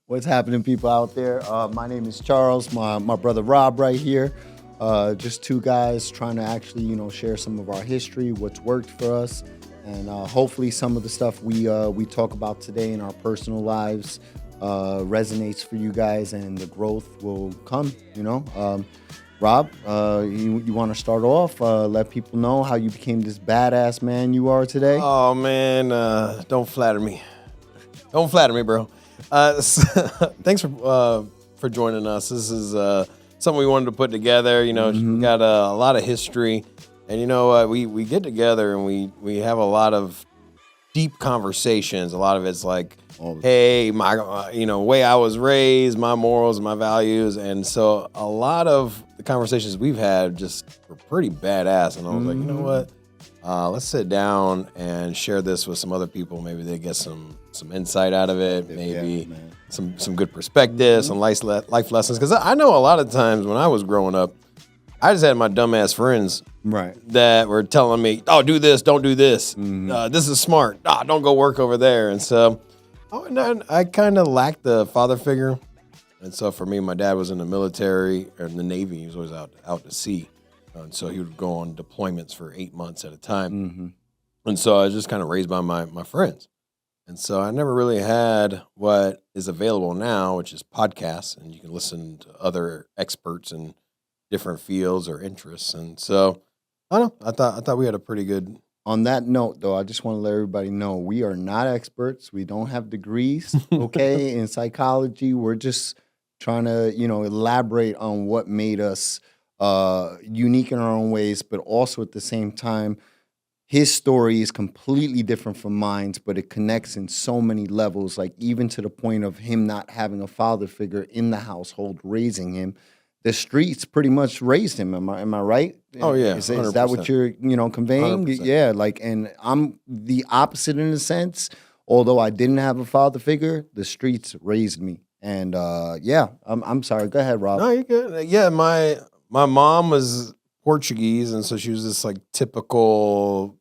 What's happening, people out there? My name is Charles. My brother Rob right here. Just two guys trying to actually, share some of our history, what's worked for us, and hopefully some of the stuff we talk about today in our personal lives resonates for you guys, and the growth will come. Rob, you want to start off? Let people know how you became this badass man you are today. Oh man, don't flatter me. Don't flatter me, bro. Thanks for joining us. This is something we wanted to put together. We got a lot of history, and we get together and we have a lot of deep conversations. A lot of it's like, hey, my way I was raised, my morals, my values, and so a lot of the conversations we've had just were pretty badass. And I was like, you know what? Let's sit down and share this with some other people. Maybe they get some insight out of it. Maybe some good perspectives, some life lessons. Because I know a lot of times when I was growing up, I just had my dumbass friends that were telling me, "Oh, do this, don't do this. This is smart. Don't go work over there." And so I kind of lacked the father figure. And so for me, my dad was in the military or in the Navy. He was always out to sea. And so he would go on deployments for 8 months at a time. And so I was just kind of raised by my friends. And so I never really had what is available now, which is podcasts. And you can listen to other experts in different fields or interests. And so, I don't know, I thought we had a pretty good... On that note, though, I just want to let everybody know we are not experts. We don't have degrees, okay, in psychology. We're just trying to, elaborate on what made us unique in our own ways, but also at the same time, his story is completely different from mine, but it connects in so many levels, like even to the point of him not having a father figure in the household raising him. The streets pretty much raised him. Am I right? Oh yeah, is that what you're conveying? 100%. Yeah, and I'm the opposite in a sense. Although I didn't have a father figure, the streets raised me. And I'm sorry. Go ahead, Rob. No, you're good. Yeah, my mom was Portuguese, and so she was this like typical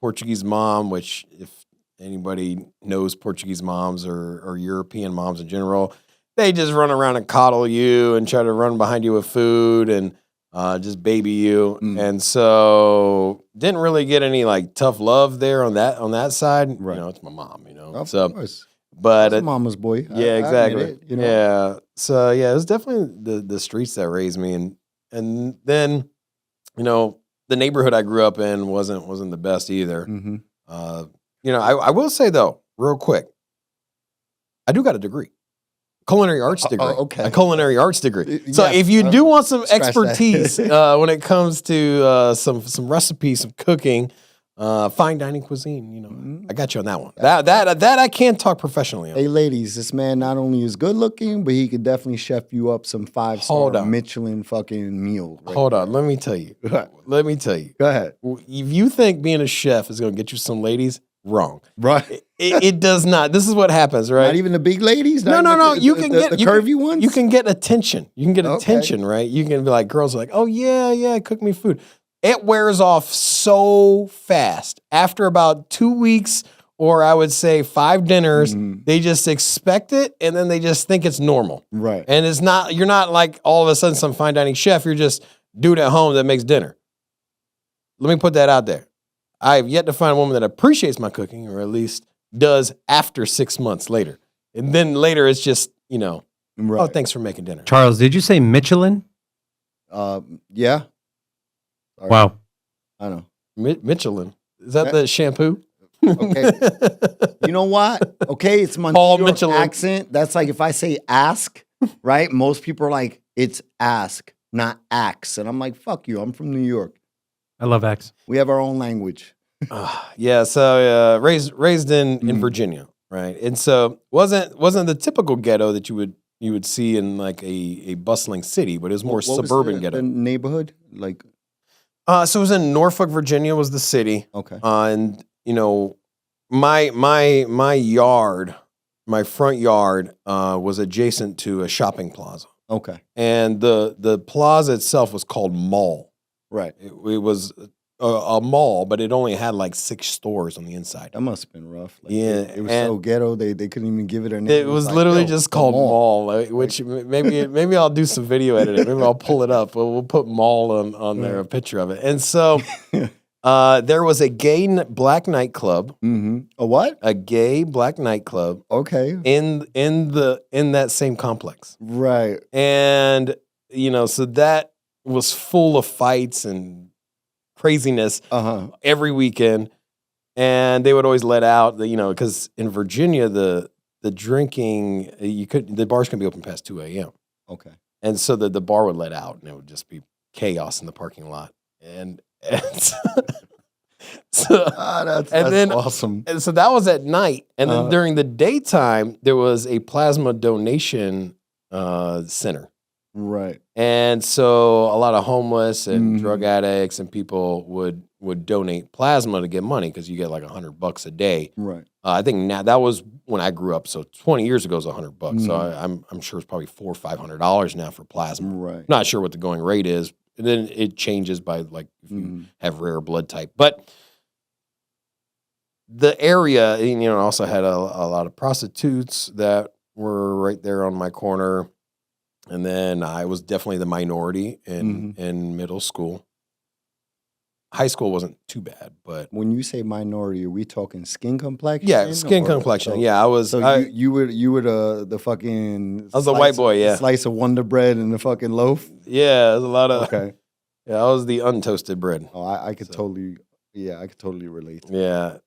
Portuguese mom, which if anybody knows Portuguese moms or European moms in general, they just run around and coddle you and try to run behind you with food and just baby you. And so didn't really get any like tough love there on that side. Right. It's my mom, Of course. But that's a mama's boy. Yeah, exactly. Yeah. So yeah, it was definitely the streets that raised me, and then the neighborhood I grew up in wasn't the best either. I will say though, real quick, I do got a degree. Culinary arts degree. Okay. A culinary arts degree. So if you do want some expertise when it comes to some recipes, some cooking, fine dining cuisine, I got you on that one. That I can't talk professionally on. Hey ladies, this man not only is good looking, but he could definitely chef you up some 5-star Michelin fucking meal. Hold on, let me tell you. Go ahead. If you think being a chef is going to get you some ladies, wrong. Right. It does not. This is what happens, right? Not even the big ladies? No. You can get the curvy ones? You can get attention. You can get attention, right? You can be like, girls are like, oh, yeah, cook me food. It wears off so fast. After about 2 weeks, or I would say 5 dinners, they just expect it, and then they just think it's normal. Right. And you're not like all of a sudden some fine dining chef. You're just dude at home that makes dinner. Let me put that out there. I've yet to find a woman that appreciates my cooking, or at least does after 6 months later. And then later it's just, oh, thanks for making dinner. Charles, did you say Michelin? Yeah. Sorry. Wow. I know. Michelin. Is that the shampoo? Okay. You know what? Okay, it's my Paul New York Michelin accent. That's like if I say ask, right? Most people are like, it's ask, not axe. And I'm like, fuck you. I'm from New York. I love X. We have our own language. Yeah, so raised in Virginia, right? And so wasn't the typical ghetto that you would see in like a bustling city, but it was more what suburban was ghetto. The neighborhood? Like so it was in Norfolk, Virginia was the city. Okay. And my yard, my front yard was adjacent to a shopping plaza. Okay. And the plaza itself was called Mall. Right. It was a mall, but it only had like 6 stores on the inside. That must have been rough. Like, Yeah, it was and so ghetto. They couldn't even give it a name. it was like, literally yo, just the called mall, which maybe I'll do some video editing. Maybe I'll pull it up. We'll put mall on there, a picture of it. And so there was a gay black nightclub. A what? A gay black nightclub. Okay. In that same complex. Right. And so that was full of fights and craziness every weekend. And they would always let out because in Virginia the drinking the bars can be open past 2 a.m. Okay. And so the bar would let out and it would just be chaos in the parking lot. And so that's awesome. And so that was at night. And then during the daytime, there was a plasma donation center. Right. And so a lot of homeless and drug addicts and people would donate plasma to get money because you get like $100 a day. Right. I think now that was when I grew up. So 20 years ago it was $100. So I'm sure it's probably $400 or $500 now for plasma. Right. Not sure what the going rate is. And then it changes by like if you have rare blood type. But the area, also had a lot of prostitutes that were right there on my corner. And then I was definitely the minority in middle school. High school wasn't too bad, but when you say minority, are we talking skin complexion? Yeah, skin complexion. Yeah, I was. So you were the fucking. I was a white boy. Yeah, slice of Wonder Bread and the fucking loaf. Yeah, there's a lot of. Okay. Yeah, I was the untoasted bread. Oh, I could totally. Yeah, I could totally relate. Yeah.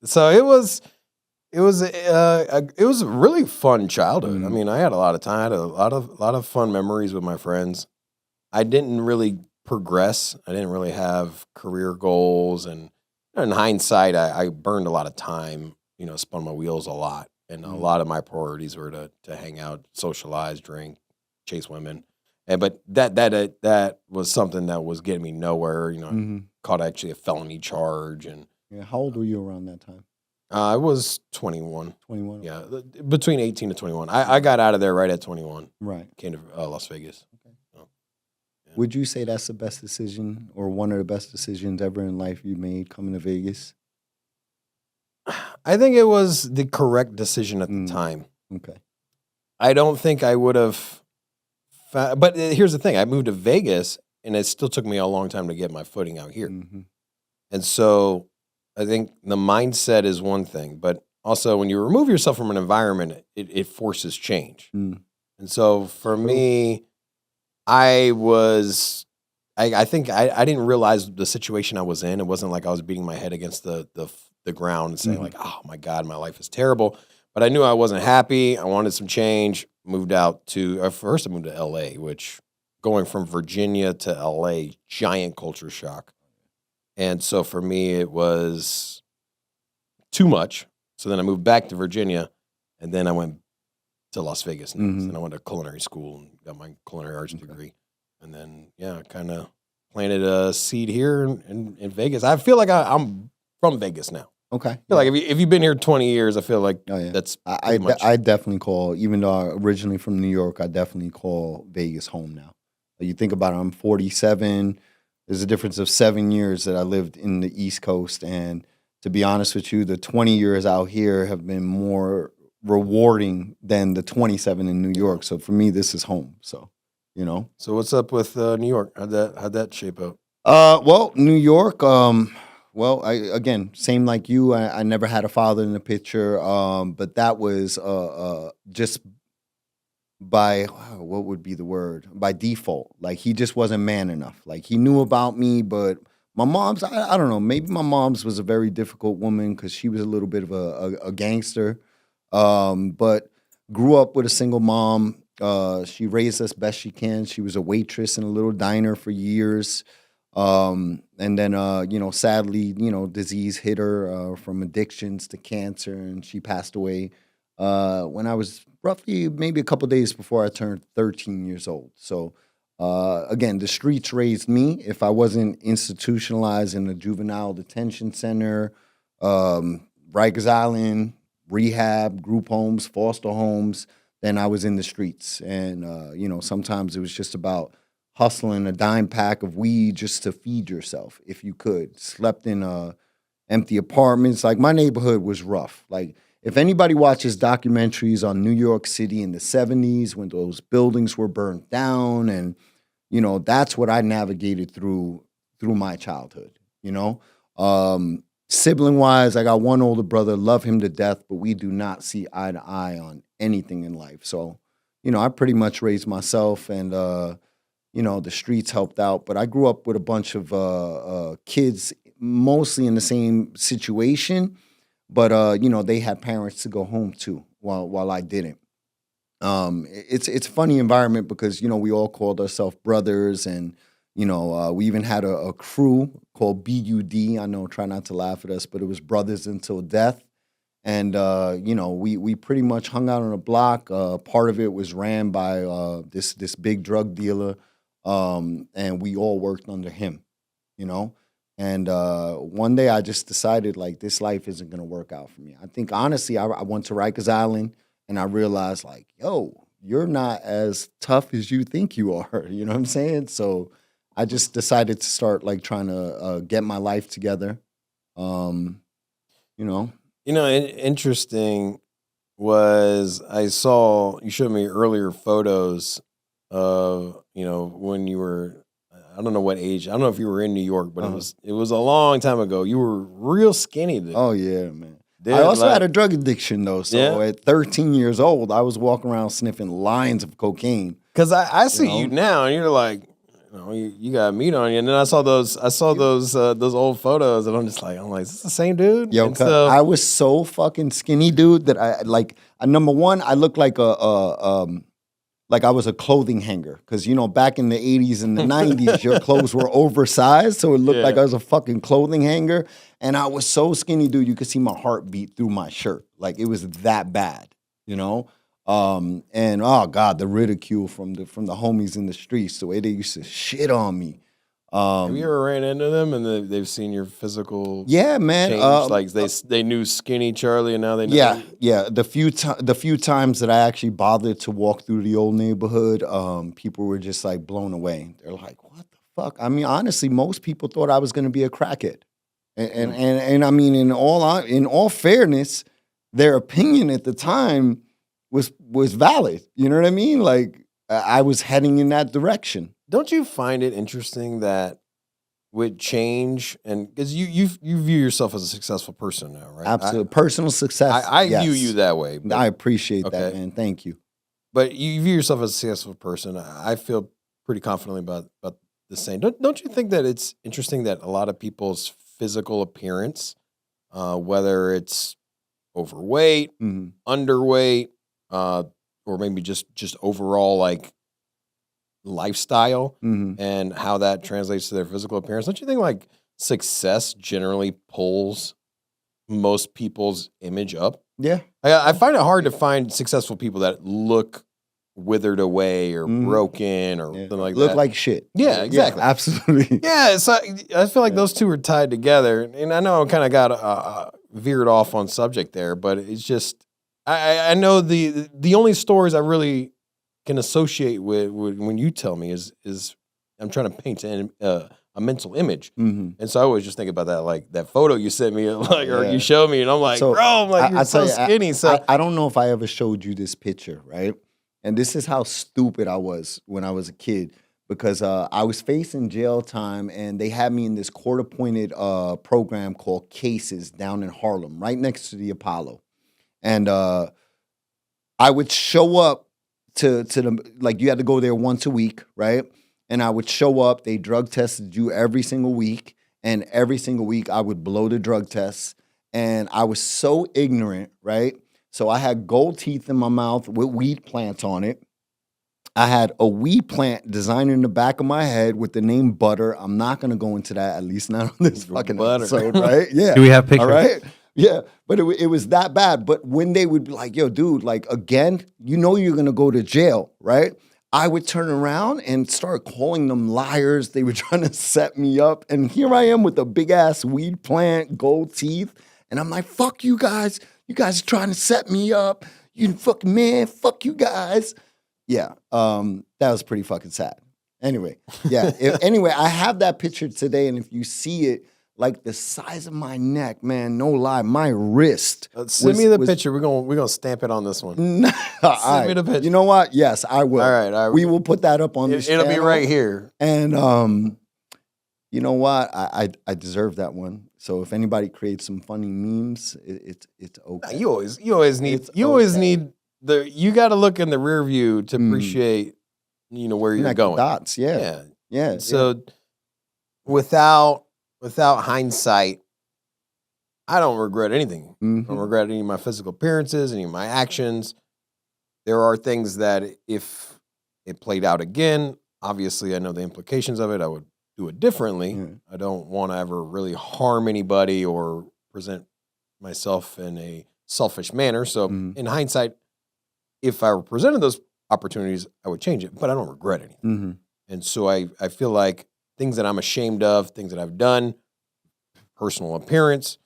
So it was a really fun childhood. I mean, I had a lot of time, I had a lot of fun memories with my friends. I didn't really progress. I didn't really have career goals, and in hindsight, I burned a lot of time. Spun my wheels a lot, and a lot of my priorities were to hang out, socialize, drink, chase women. But that was something that was getting me nowhere. Caught actually a felony charge, and how old were you around that time? I was 21. 21? Yeah, between 18 to 21. I got out of there right at 21. Right. Came to Las Vegas. Okay. So, yeah. Would you say that's the best decision or one of the best decisions ever in life you made coming to Vegas? I think it was the correct decision at the time. Okay. I don't think I would have. But here's the thing. I moved to Vegas, and it still took me a long time to get my footing out here. And so I think the mindset is one thing, but also when you remove yourself from an environment, it forces change. And so for me, I think I didn't realize the situation I was in. It wasn't like I was beating my head against the ground and saying like, oh my God, my life is terrible. But I knew I wasn't happy. I wanted some change. Moved out to, first I moved to LA, which going from Virginia to LA, giant culture shock. And so for me, it was too much. So then I moved back to Virginia, and then I went to Las Vegas. And I went to culinary school and got my culinary arts degree. And then, kind of planted a seed here in Vegas. I feel like I'm from Vegas now. Okay. I feel like if you've been here 20 years, I feel like that's I definitely call, even though I'm originally from New York, I definitely call Vegas home now. You think about it, I'm 47. There's a difference of 7 years that I lived in the East Coast. And to be honest with you, the 20 years out here have been more rewarding than the 27 in New York. So for me, this is home. So, So what's up with New York? How'd that shape up? Well, New York, again, same like you. I never had a father in the picture, but that was just by, what would be the word? By default. Like, he just wasn't man enough. Like, he knew about me, but my mom's, I don't know, maybe my mom's was a very difficult woman because she was a little bit of a gangster, but grew up with a single mom. She raised us best she can. She was a waitress in a little diner for years. And then, sadly, disease hit her from addictions to cancer, and she passed away when I was roughly maybe a couple days before I turned 13 years old. So, again, the streets raised me. If I wasn't institutionalized in a juvenile detention center, Rikers Island, rehab, group homes, foster homes, then I was in the streets. And, sometimes it was just about hustling a dime pack of weed just to feed yourself if you could. Slept in empty apartments. Like, my neighborhood was rough. Like, if anybody watches documentaries on New York City in the 70s when those buildings were burnt down, and that's what I navigated through my childhood. Sibling wise, I got one older brother, love him to death, but we do not see eye to eye on anything in life. So, I pretty much raised myself, and the streets helped out. But I grew up with a bunch of kids, mostly in the same situation, but they had parents to go home to while I didn't. It's a funny environment because we all called ourselves brothers, and we even had a crew called BUD. I know, try not to laugh at us, but it was Brothers Until Death. And we pretty much hung out on a block. Part of it was ran by this big drug dealer, and we all worked under him. And one day I just decided, like, this life isn't gonna work out for me. I think honestly, I went to Rikers Island, and I realized, like, yo, you're not as tough as you think you are. You know what I'm saying? So I just decided to start, like, trying to get my life together. Interesting was I saw you showed me earlier photos of when you were, I don't know what age, I don't know if you were in New York, but it was a long time ago. You were real skinny then. Oh yeah, man. Dude, I also had a drug addiction though. So Yeah. at 13 years old, I was walking around sniffing lines of cocaine. Because I see you now, and you're like, you got meat on you. And then I saw those old photos, and I'm like, is this the same dude? Yo, And so, I was so fucking skinny, dude, that number one, I looked like like I was a clothing hanger. Because, back in the 80s and the 90s, your clothes were oversized. So it looked like I was a fucking clothing hanger. And I was so skinny, dude, you could see my heartbeat through my shirt. Like, it was that bad, And oh God, the ridicule from the homies in the streets, the way they used to shit on me. have you ever ran into them and they've seen your physical Yeah, man. change? Like they knew skinny Charlie, and now they know. Yeah. The few times that I actually bothered to walk through the old neighborhood, people were just like blown away. They're like, "What the fuck?" I mean, honestly, most people thought I was going to be a crackhead, and I mean, in all fairness, their opinion at the time was valid. You know what I mean? Like, I was heading in that direction. Don't you find it interesting that with change, and because you view yourself as a successful person now, right? Absolutely. Personal success. I yes. view you that way. But, I appreciate that, Okay. man. Thank you. but you view yourself as a successful person. I feel pretty confidently about the same. Don't you think that it's interesting that a lot of people's physical appearance, whether it's overweight, Mhm. underweight, or maybe just overall like lifestyle, Mhm. and how that translates to their physical appearance. Don't you think like success generally pulls most people's image up? Yeah. I find it hard to find successful people that look withered away or broken or Yeah. something like Look that. like shit. Yeah, exactly. Absolutely. Yeah, so I feel like those two are tied together, and I know I kind of got veered off on subject there, but it's just I know the only stories I really can associate with when you tell me is I'm trying to paint a mental image, Mhm. and so I always just think about that, like that photo you sent me, like or Yeah. you showed me, and I'm like, So, bro, I'm like you're I so tell you, skinny. So I don't know if I ever showed you this picture, right? And this is how stupid I was when I was a kid, because I was facing jail time, and they had me in this court-appointed program called Cases down in Harlem, right next to the Apollo. And I would show up to the, like, you had to go there once a week, right? And I would show up, they drug tested you every single week, and every single week I would blow the drug tests. And I was so ignorant, right? So I had gold teeth in my mouth with weed plants on it. I had a weed plant designed in the back of my head with the name Butter. I'm not going to go into that, at least not on this fucking Butter. episode, right? Yeah. Do we have pictures? All right? Yeah. But it was that bad. But when they would be like, yo, dude, like, again, you're going to go to jail, right? I would turn around and start calling them liars. They were trying to set me up. And here I am with a big-ass weed plant, gold teeth. And I'm like, fuck you guys. You guys are trying to set me up. You fucking man, fuck you guys. Yeah, that was pretty fucking sad. Anyway, yeah. Anyway, I have that picture today, and if you see it, like the size of my neck, man, no lie, my wrist. Send me the picture. We're gonna stamp it on this one. All Send me the picture. You know what? Yes, I will. All right. We will put that up on this It'll channel. be right here. And you know what? I deserve that one. So if anybody creates some funny memes, it's okay. You always need you got to look in the rear view to appreciate where you're going. Dots, yeah. So without hindsight, I don't regret anything. I don't regret any of my physical appearances, any of my actions. There are things that if it played out again, obviously I know the implications of it. I would do it differently. I don't want to ever really harm anybody or present myself in a selfish manner. So in hindsight, if I were presented those opportunities, I would change it, but I don't regret anything. And so I feel like things that I'm ashamed of, things that I've done, personal appearance,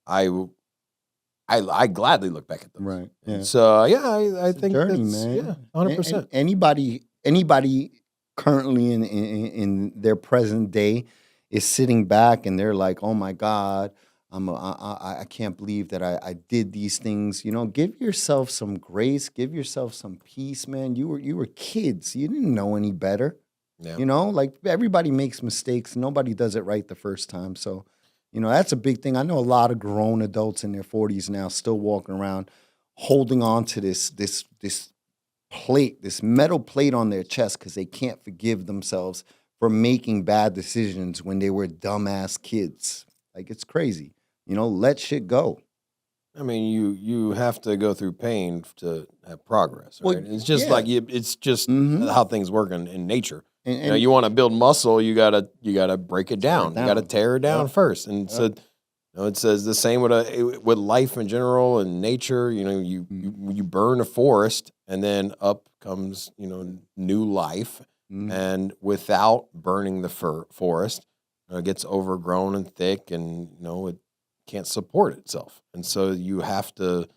I gladly look back at them. Right. Yeah. So I think journey, that's man. 100%. Anybody currently in their present day is sitting back and they're like, oh my God, I can't believe that I did these things. Give yourself some grace, give yourself some peace, man. You were kids. You didn't know any better. Yeah. Like everybody makes mistakes. Nobody does it right the first time. So, that's a big thing. I know a lot of grown adults in their 40s now still walking around holding on to this plate, this metal plate on their chest because they can't forgive themselves for making bad decisions when they were dumbass kids. Like, it's crazy. Let shit go. I mean, you have to go through pain to have progress. Right? Well, it's just it's just how things work in nature. And you want to build muscle, you gotta break it down. You gotta tear it down first. And so it says the same with life in general and nature. You burn a forest and then up comes new life. And without burning the forest, it gets overgrown and thick, and it can't support itself. And so you have to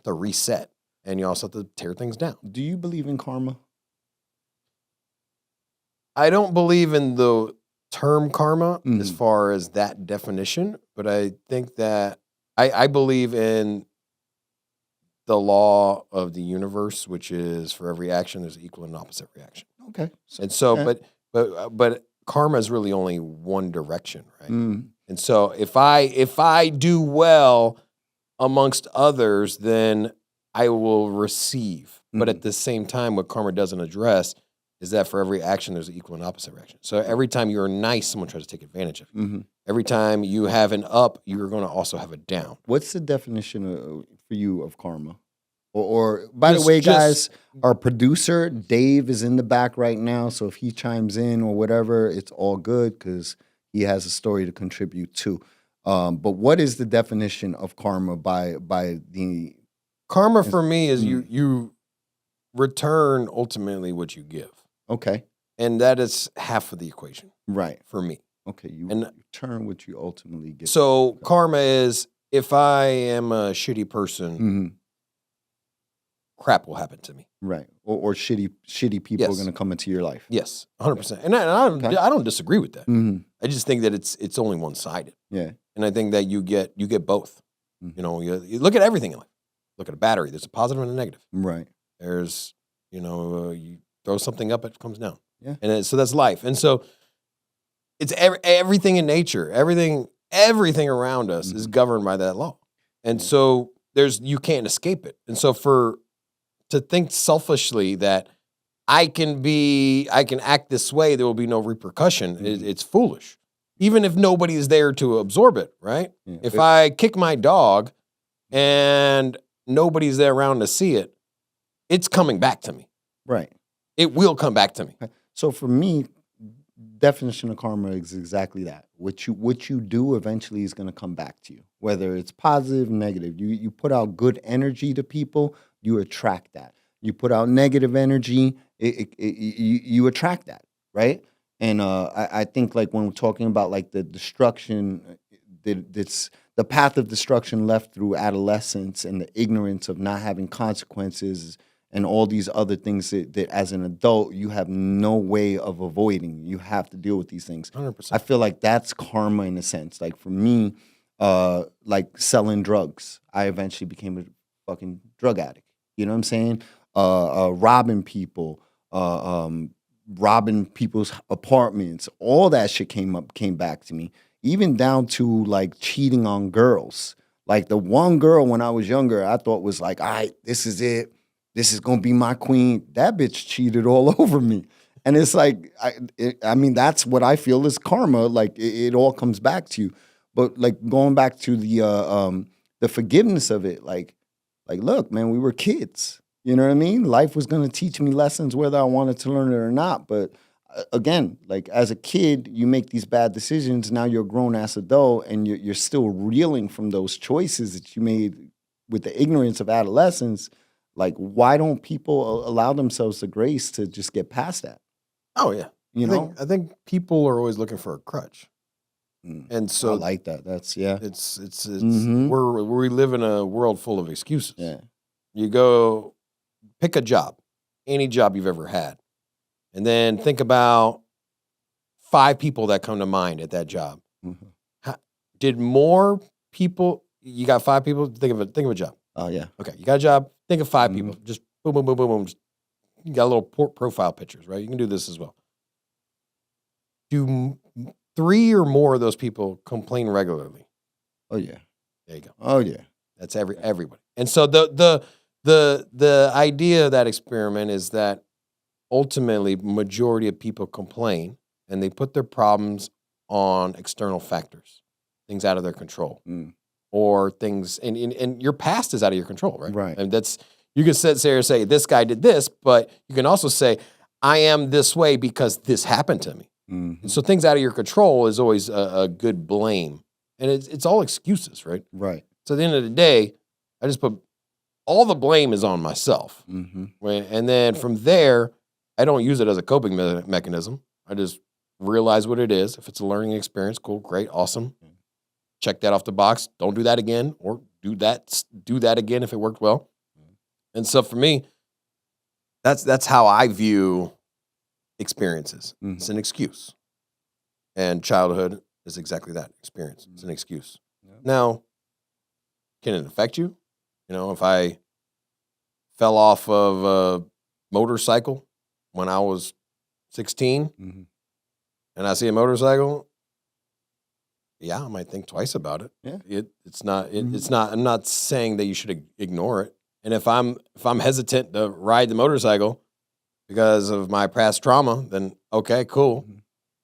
reset, and you also have to tear things down. Do you believe in karma? I don't believe in the term karma as far as that definition, but I think that I believe in the law of the universe, which is for every action there's an equal and opposite reaction. Okay. And so, but karma is really only one direction, right? And so if I do well amongst others, then I will receive. But at the same time, what karma doesn't address is that for every action, there's an equal and opposite reaction. So every time you're nice, someone tries to take advantage of you. Every time you have an up, you're going to also have a down. What's the definition for you of karma? Or by the way, guys, our producer, Dave, is in the back right now. So if he chimes in or whatever, it's all good because he has a story to contribute to. But what is the definition of karma by the... Karma for me is you return ultimately what you give. Okay. And that is half of the equation. Right. For me. Okay. You return what you ultimately get. So karma is if I am a shitty person, crap will happen to me. Right. Or shitty people are going to come into your life. Yes, 100%. And I don't disagree with that. I just think that it's only one-sided. Yeah. And I think that you get both. You look at everything in life. Look at a battery. There's a positive and a negative. Right. There's, you throw something up, it comes down. Yeah. And so that's life. And so it's everything in nature, everything around us is governed by that law. And so you can't escape it. And so to think selfishly that I can act this way, there will be no repercussion, it's foolish. Even if nobody is there to absorb it, right? Yeah. If I kick my dog and nobody's there around to see it, it's coming back to me. Right. It will come back to me. So for me, definition of karma is exactly that. What you do eventually is going to come back to you, whether it's positive, negative. You put out good energy to people, you attract that. You put out negative energy, you attract that, right? And I think like when we're talking about like the destruction, the path of destruction left through adolescence and the ignorance of not having consequences and all these other things that as an adult you have no way of avoiding. You have to deal with these things. 100%. I feel like that's karma in a sense. Like for me, like selling drugs, I eventually became a fucking drug addict. You know what I'm saying? Robbing people, robbing people's apartments, all that shit came back to me. Even down to like cheating on girls. Like the one girl when I was younger, I thought was like, all right, this is it. This is gonna be my queen. That bitch cheated all over me. And it's like, I mean, that's what I feel is karma. Like it all comes back to you. But like going back to the forgiveness of it, like look, man, we were kids. You know what I mean? Life was gonna teach me lessons whether I wanted to learn it or not. But again, like as a kid, you make these bad decisions. Now you're a grown ass adult, and you're still reeling from those choices that you made with the ignorance of adolescence. Like, why don't people allow themselves the grace to just get past that? Oh yeah, You know, I think people are always looking for a crutch, and I so like that. That's yeah. it's Mhm. we live in a world full of excuses. Yeah. You go pick a job, any job you've ever had, and then think about 5 people that come to mind at that job. Mhm. Did more people? You got 5 people. Think of a job. Oh yeah. Okay, you got a job. Think of 5 Mhm. people. Just boom, boom, boom, boom, boom. Just, you got little profile pictures, right? You can do this as well. Do 3 or more of those people complain regularly? Oh yeah. There you go. Oh yeah. That's everybody. And so the idea of that experiment is that ultimately majority of people complain and they put their problems on external factors, things out of their control. Mm. Or things, and your past is out of your control, right? Right. And that's, you can sit there and say, this guy did this, but you can also say, I am this way because this happened to me. Mhm. And so things out of your control is always a good blame. And it's all excuses, right? Right. So at the end of the day, I just put, all the blame is on myself. Mm-hmm. And then from there, I don't use it as a coping mechanism. I just realize what it is. If it's a learning experience, cool, great, awesome. Check that off the box. Don't do that again, or do that again if it worked well. And so for me, that's how I view experiences. Mhm. It's an excuse. And childhood is exactly that, experience. It's an excuse. Yeah. Now, can it affect you? You know, if I fell off of a motorcycle when I was 16 Mhm. and I see a motorcycle, yeah, I might think twice about it. Yeah. It's not. I'm not saying that you should ignore it. And if I'm hesitant to ride the motorcycle because of my past trauma, then okay, cool. Mhm.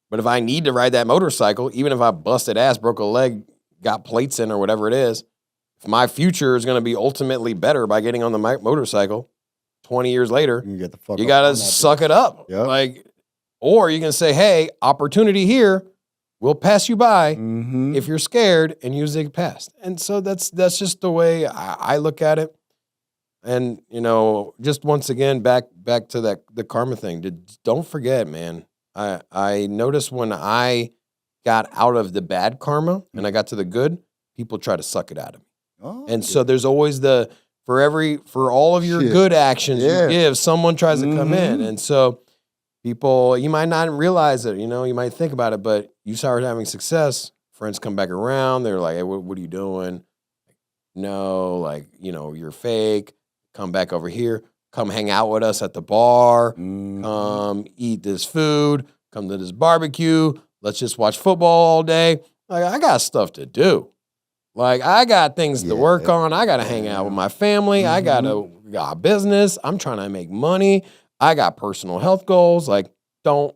But if I need to ride that motorcycle, even if I busted ass, broke a leg, got plates in or whatever it is, if my future is going to be ultimately better by getting on the motorcycle 20 years later, You get the fuck. you up got on to that suck bitch. it up. Yep. Like, or you can say, hey, opportunity here. We'll pass you by Mhm. if you're scared and you zig past. And so that's just the way I look at it. And, you know, just once again, back to the karma thing. Don't forget, man. I noticed when I got out of the bad karma and I got to the good, people try to suck it out of me. Oh, And so there's always for all of your Shit. good actions Yeah. you give, someone tries to come in. Mhm. And so people, you might not realize it, you know, you might think about it, but you start having success, friends come back around, they're like, hey, what are you doing? No, like, you know, you're fake. Come back over here. Come hang out with us at the bar. Mhm. Come eat this food. Come to this barbecue. Let's just watch football all day. Like, I got stuff to do. Like, I got things to work Yeah. on. I got to hang out with my family. I got a business. I'm trying to make money. I got personal health goals. Like, don't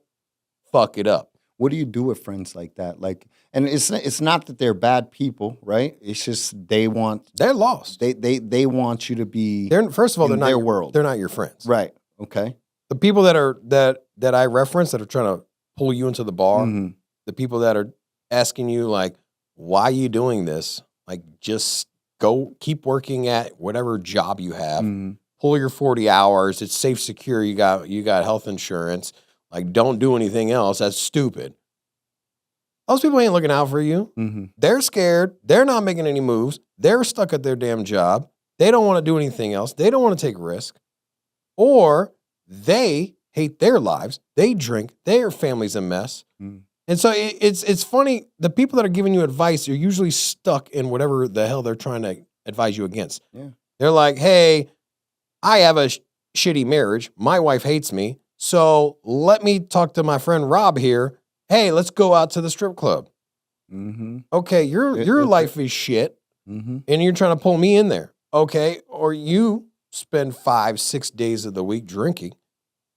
fuck it up. What do you do with friends like that? Like, and it's not that they're bad people, right? It's just They're lost. they want you to be First of all, in they're not their your world. They're not your friends. Right. Okay. The people that I reference that are trying to pull you into the bar, Mhm. the people that are asking you like, why are you doing this? Like, just go keep working at whatever job you have. Mhm. Pull your 40 hours. It's safe, secure. You got health insurance. Like, don't do anything else. That's stupid. Those people ain't looking out for you. Mhm. They're scared. They're not making any moves. They're stuck at their damn job. They don't want to do anything else. They don't want to take risk. or they hate their lives. They drink. Their family's a mess. Mm. And so it's funny. The people that are giving you advice are usually stuck in whatever the hell they're trying to advise you against. Yeah. They're like, hey, I have a shitty marriage. My wife hates me. So let me talk to my friend Rob here. Hey, let's go out to the strip club. Mm-hmm. Okay, your life is shit, Mm-hmm. and you're trying to pull me in there. Okay, or you spend 5-6 days of the week drinking,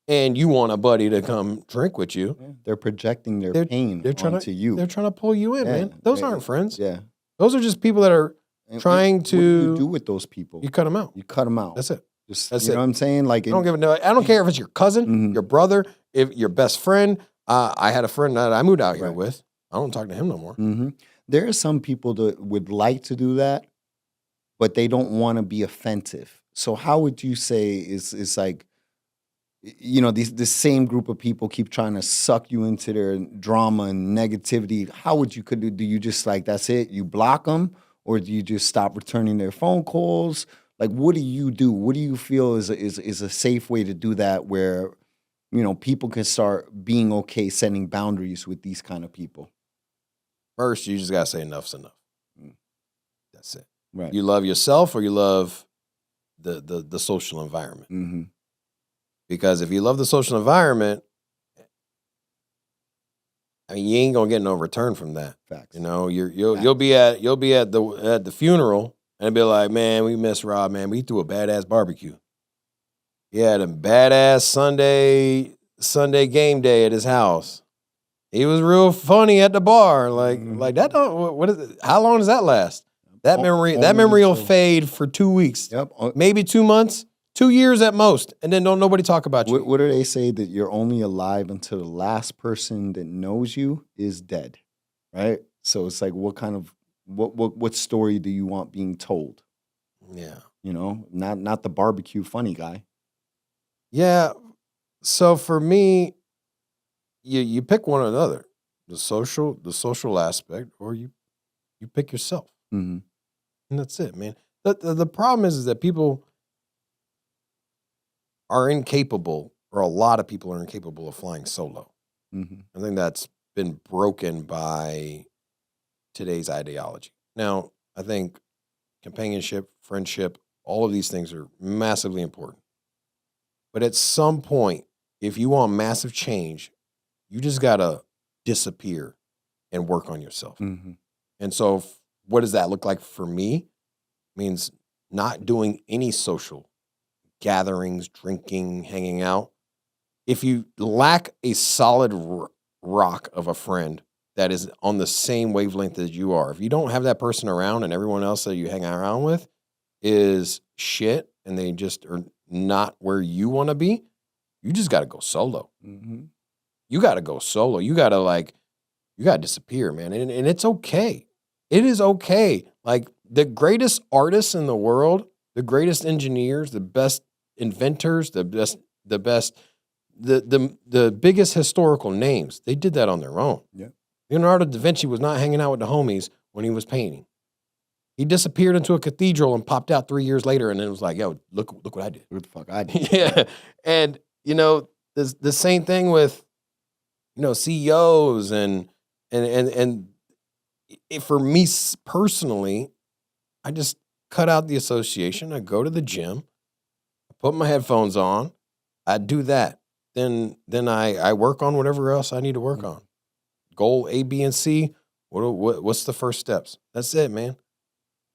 and you want a buddy to come drink with you. Yeah. They're projecting their pain onto you. They're trying to pull you in, Yeah. man. Those aren't friends. Yeah. Those are just people that are And trying what do you to. do with those people? You cut them out. You cut them out. That's it. Just, That's you know it. what I'm saying? Like, I don't give a no. I don't care if it's your cousin, Mhm. your brother, if your best friend. I had a friend that I moved out here Right. with. I don't talk to him no more. Mm-hmm. There are some people that would like to do that, but they don't want to be offensive. So how would you say is like, you know, this same group of people keep trying to suck you into their drama and negativity? How would you do you just like, that's it, you block them, or do you just stop returning their phone calls? Like, what do you do? What do you feel is a safe way to do that, where, you know, people can start being okay setting boundaries with these kind of people? First, you just gotta say enough's enough. Mm. That's it. Right. You love yourself or you love the social environment. Mm-hmm. Because if you love the social environment, I mean, you ain't gonna get no return from that. Facts. You know, you'll be at the funeral and be like, man, we miss Rob, man. We threw a badass barbecue. He had a badass Sunday game day at his house. He was real funny at the bar. Like that don't what is it? How long does that last? That memory will until- fade for 2 weeks. Yep. Maybe 2 months, 2 years at most, and then don't nobody talk about you. What do they say, that you're only alive until the last person that knows you is dead, right? So it's like, what kind of what story do you want being told? Yeah. You know, not the barbecue funny guy. Yeah. So for me, you pick one or another. The social aspect, or you pick yourself. Mm-hmm. And that's it, man. The problem is that people are incapable, or a lot of people are incapable of flying solo. Mm-hmm. I think that's been broken by today's ideology. Now, I think companionship, friendship, all of these things are massively important. But at some point, if you want massive change, you just got to disappear and work on yourself. Mm-hmm. And so what does that look like for me? It means not doing any social gatherings, drinking, hanging out. If you lack a solid rock of a friend that is on the same wavelength as you are, if you don't have that person around and everyone else that you hang around with is shit and they just are not where you want to be, you just got to go solo. Mm-hmm. You got to go solo. You got to disappear, man. And it's okay. It is okay. Like, the greatest artists in the world, the greatest engineers, the best inventors, the biggest historical names, they did that on their own. Yeah. Leonardo da Vinci was not hanging out with the homies when he was painting. He disappeared into a cathedral and popped out 3 years later, and then it was like, yo, look what I did. What the fuck I did? Yeah. And, you know, the same thing with, you know, CEOs and for me personally, I just cut out the association. I go to the gym, I put my headphones on, I do that. Then I work on whatever else I need to work on. Goal A, B, and C. What's the first steps? That's it, man.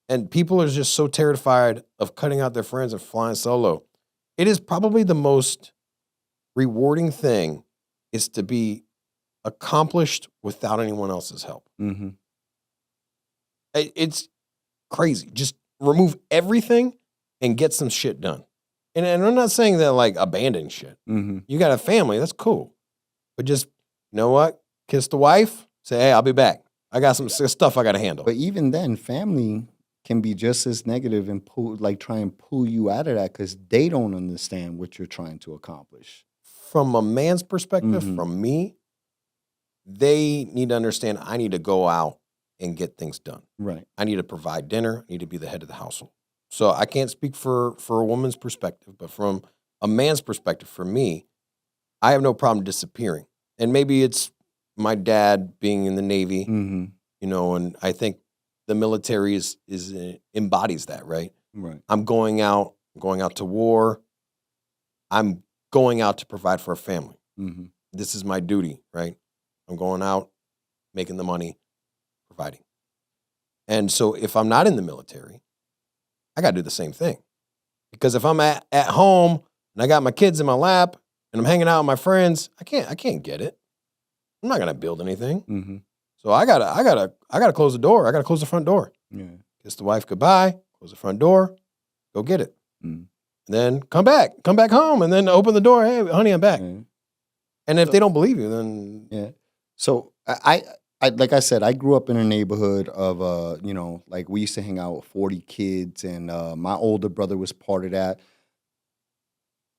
And people are just so terrified of cutting out their friends and flying solo. It is probably the most rewarding thing, is to be accomplished without anyone else's help. Mm-hmm. It's crazy. Just remove everything and get some shit done. And I'm not saying that like abandon shit. Mm-hmm. You got a family, that's cool. But just, you know what? Kiss the wife, say, hey, I'll be back. I got some stuff I got to handle. But even then, family can be just as negative and try and pull you out of that, because they don't understand what you're trying to accomplish. From a man's perspective, Mhm. from me, they need to understand I need to go out and get things done. Right. I need to provide dinner. I need to be the head of the household. So I can't speak for a woman's perspective, but from a man's perspective, for me, I have no problem disappearing. And maybe it's my dad being in the Navy, Mm-hmm. And I think the military embodies that, right? Right. I'm going out to war. I'm going out to provide for a family. Mm-hmm. This is my duty, right? I'm going out, making the money, providing. And so if I'm not in the military, I got to do the same thing. Because if I'm at home and I got my kids in my lap and I'm hanging out with my friends, I can't get it. I'm not going to build anything. Mm-hmm. So I gotta close the door. I gotta close the front door. Yeah. Kiss the wife goodbye, close the front door, go get it. Mm. And then come back home, and then open the door. Hey, honey, I'm back. Yeah. And if they don't believe you, then Yeah. So I like I said, I grew up in a neighborhood of like we used to hang out with 40 kids, and my older brother was part of that.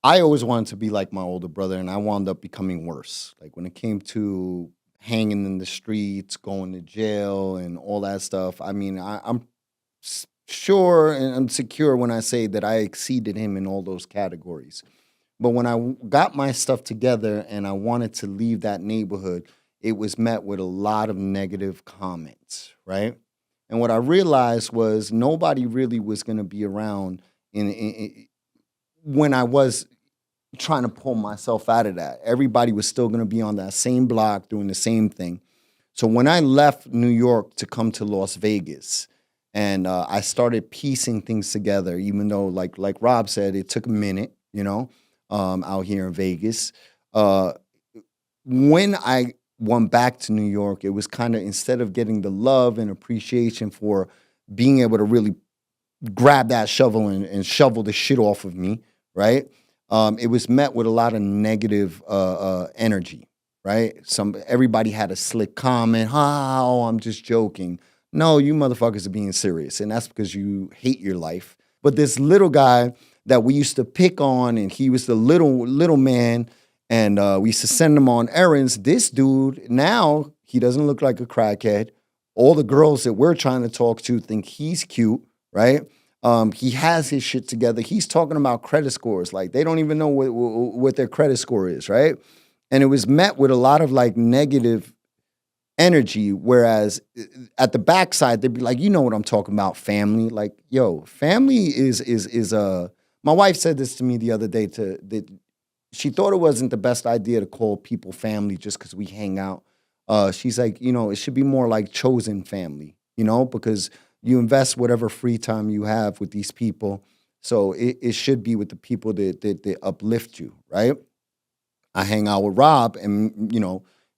I always wanted to be like my older brother, and I wound up becoming worse. Like when it came to hanging in the streets, going to jail, and all that stuff. I mean, I'm sure and I'm secure when I say that I exceeded him in all those categories. But when I got my stuff together and I wanted to leave that neighborhood, it was met with a lot of negative comments, right? And what I realized was nobody really was going to be around when I was trying to pull myself out of that. Everybody was still going to be on that same block doing the same thing. So when I left New York to come to Las Vegas, and I started piecing things together, even though, like Rob said, it took a minute, out here in Vegas. When I went back to New York, it was kind of, instead of getting the love and appreciation for being able to really grab that shovel and shovel the shit off of me, right? It was met with a lot of negative energy, right? Everybody had a slick comment. Oh, I'm just joking. No, you motherfuckers are being serious, and that's because you hate your life. But this little guy that we used to pick on, and he was the little man, and we used to send him on errands. This dude, now, he doesn't look like a crackhead. All the girls that we're trying to talk to think he's cute, right? He has his shit together. He's talking about credit scores. Like, they don't even know what their credit score is, right? And it was met with a lot of, like, negative energy, whereas at the backside, they'd be like, you know what I'm talking about, family. Like, yo, family is my wife said this to me the other day, that she thought it wasn't the best idea to call people family just because we hang out. She's like, it should be more like chosen family, because you invest whatever free time you have with these people. So it should be with the people that uplift you, right? I hang out with Rob, and,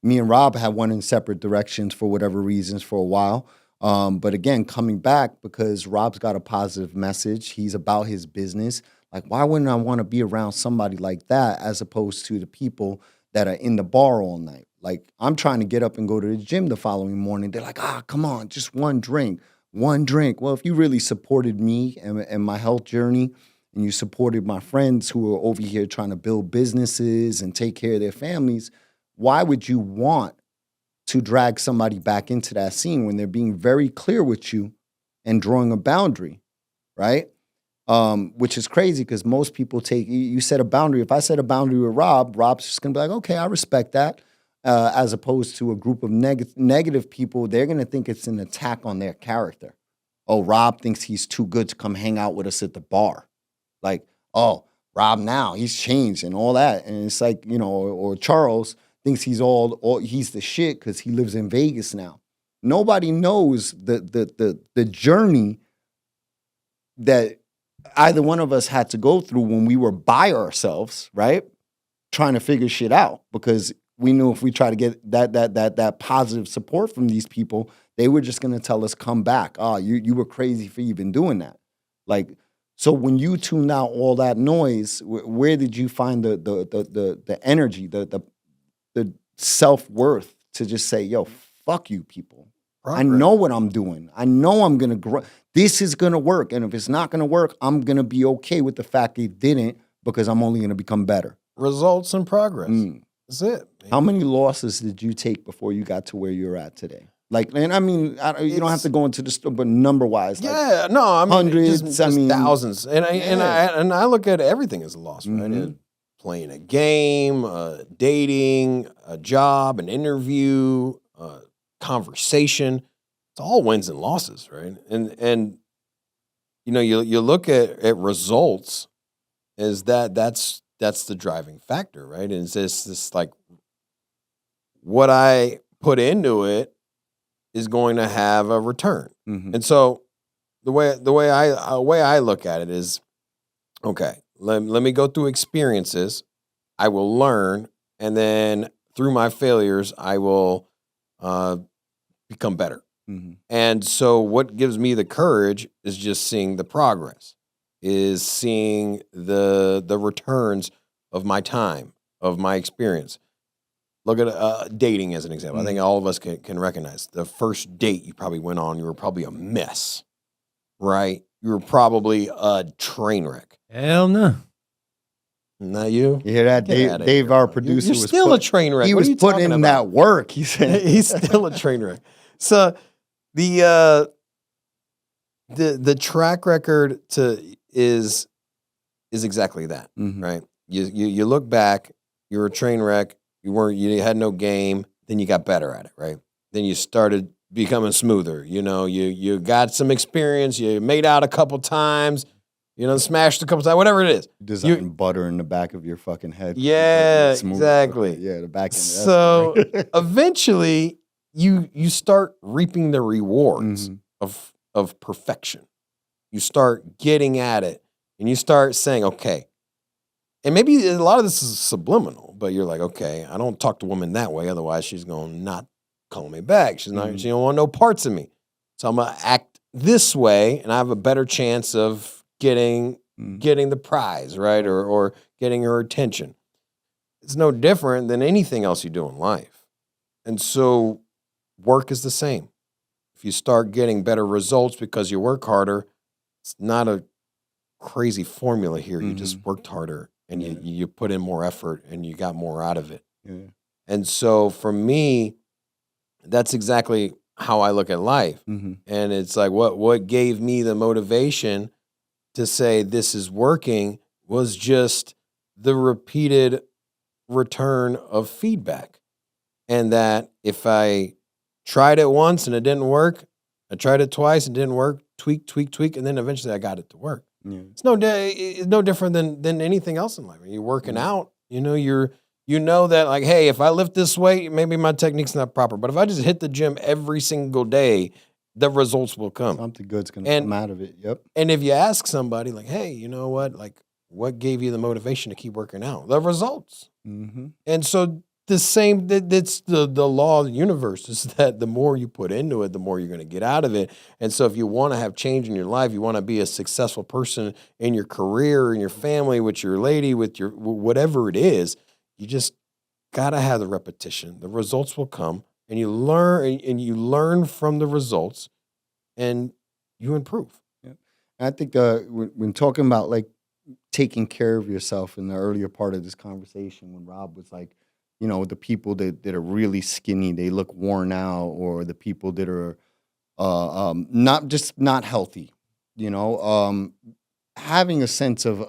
me and Rob have went in separate directions for whatever reasons for a while. But again, coming back because Rob's got a positive message. He's about his business. Like, why wouldn't I want to be around somebody like that as opposed to the people that are in the bar all night? Like, I'm trying to get up and go to the gym the following morning. They're like, come on, just one drink. Well, if you really supported me and my health journey, and you supported my friends who are over here trying to build businesses and take care of their families, why would you want to drag somebody back into that scene when they're being very clear with you and drawing a boundary, right? Which is crazy because most people you set a boundary. If I set a boundary with Rob's just going to be like, okay, I respect that. As opposed to a group of negative people, they're going to think it's an attack on their character. Oh, Rob thinks he's too good to come hang out with us at the bar. Like, oh, Rob now, he's changed and all that. And it's like, or Charles thinks he's he's the shit because he lives in Vegas now. Nobody knows the journey that either one of us had to go through when we were by ourselves, right? Trying to figure shit out, because we knew if we try to get that positive support from these people, they were just going to tell us, come back. Oh, you were crazy for even doing that. Like, so when you tuned out all that noise, where did you find the energy, the self-worth to just say, yo, fuck you people. Progress. I know what I'm doing. I know I'm going to grow. This is going to work. And if it's not going to work, I'm going to be okay with the fact it didn't, because I'm only going to become better. Results and progress. That's it. How many losses did you take before you got to where you're at today? Like, and I mean, you don't have to go into the store, but number wise, yeah, no, I mean hundreds. just I mean, thousands, and I look at everything as a loss, right? Mhm. Playing a game, dating, a job, an interview, conversation. It's all wins and losses, right? And you know, you look at results as that's the driving factor, right? And it's this like what I put into it is going to have a return. Mhm. And so the way I look at it is, okay, let me go through experiences. I will learn, and then through my failures, I will become better. Mhm. And so what gives me the courage is just seeing the progress, is seeing the returns of my time, of my experience. Look at dating as an example. I think all of us can recognize the first date you probably went on, you were probably a mess, right? You were probably a train wreck. Hell no. Not you? You hear that? Get outta Dave, here, our bro. producer, You're was still a train wreck. He What was are you putting talking in about? that work. He said He's still a train wreck. So the track record is exactly that, Mhm. right? You look back, you were a train wreck, you had no game, then you got better at it, right? Then you started becoming smoother. You know, you got some experience, you made out a couple times, you know, smashed a couple times, whatever it is. design butter in the back of your fucking head. Yeah, Smooth. exactly. Yeah, the back end. So eventually you start reaping the rewards Mhm. of perfection. You start getting at it and you start saying, okay, and maybe a lot of this is subliminal, but you're like, okay, I don't talk to women that way. Otherwise she's going to not call me back. She don't want no parts of me. So I'm going to act this way and I have a better chance of getting the prize, right? Or getting her attention. It's no different than anything else you do in life. And so work is the same. If you start getting better results because you work harder, it's not a crazy formula here. You just worked harder and you put in more effort and you got more out of it. Yeah. And so for me, that's exactly how I look at life. Mhm. And it's like what gave me the motivation to say this is working was just the repeated return of feedback. And that if I tried it once and it didn't work, I tried it twice and it didn't work, tweak, and then eventually I got it to work. Yeah. It's no different than anything else in life. When you're working out, you know that like, hey, if I lift this weight, maybe my technique's not proper. But if I just hit the gym every single day, the results will come. Something good's gonna come out of it. Yep. And if you ask somebody like, hey, you know what? Like, what gave you the motivation to keep working out? The results. Mm-hmm. And so that's the law of the universe is that the more you put into it, the more you're going to get out of it. And so if you want to have change in your life, you want to be a successful person in your career, in your family, with your lady, with your whatever it is, you just got to have the repetition. The results will come and you learn from the results and you improve. Yeah. I think when talking about like taking care of yourself in the earlier part of this conversation, when Rob was like, you know, the people that are really skinny, they look worn out, or the people that are not healthy, you know, having a sense of